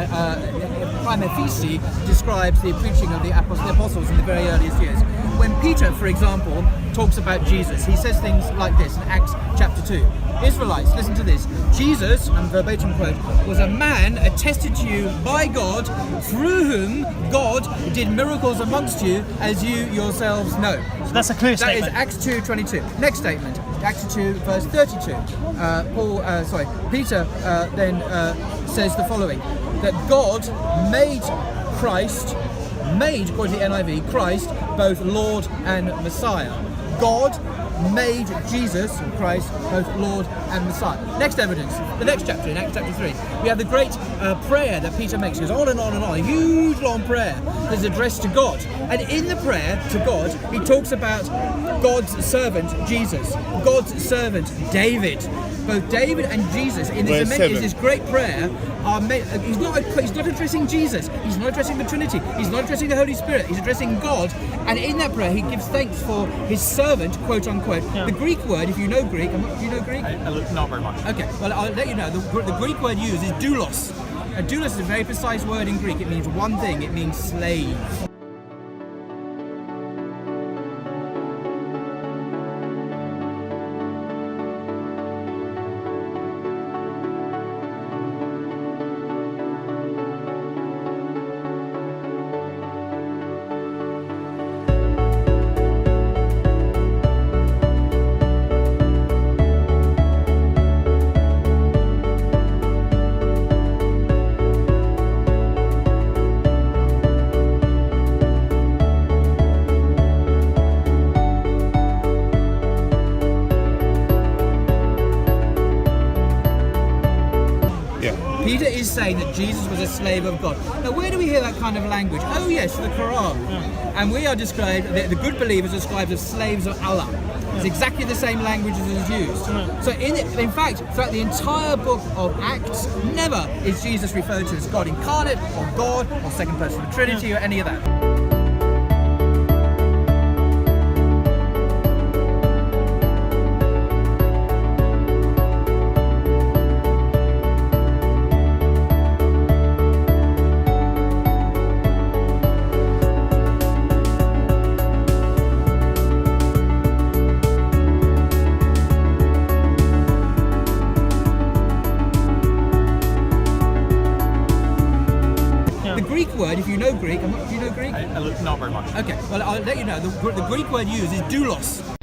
Prime Ephesus describes the preaching of the apostles in the very earliest years. When Peter, for example, talks about Jesus, he says things like this in Acts chapter 2. Israelites, listen to this. Jesus, and verbatim quote, was a man attested to you by God, through whom God did miracles amongst you, as you yourselves know. So that's a clear statement. That is Acts 2:22. Next statement, Acts 2 verse 32. Peter then says the following, that God made Christ, according to the NIV, Christ, both Lord and Messiah. God made Jesus, Christ, both Lord and Messiah. Next evidence, the next chapter, in Acts chapter 3, we have the great prayer that Peter makes. He goes on and on and on, a huge long prayer that's addressed to God. And in the prayer to God, he talks about God's servant, Jesus, God's servant, David. Both David and Jesus in this great prayer are made. He's not addressing Jesus. He's not addressing the Trinity. He's not addressing the Holy Spirit. He's addressing God. And in that prayer, he gives thanks for his servant, quote unquote. Yeah. The Greek word, if you know Greek, do you know Greek? Not very much. Okay, well, I'll let you know. The Greek word used is doulos. And doulos is a very precise word in Greek. It means one thing. It means slave. Peter is saying that Jesus was a slave of God. Now, where do we hear that kind of language? Oh yes, the Quran. And we are described, the good believers are described as slaves of Allah. It's exactly the same language as is used. So in fact, throughout the entire book of Acts, never is Jesus referred to as God incarnate, or God, or second person of the Trinity, or any of that. Greek word, if you know Greek, do you know Greek? Not very much. Okay, well, I'll let you know. The Greek word used is doulos.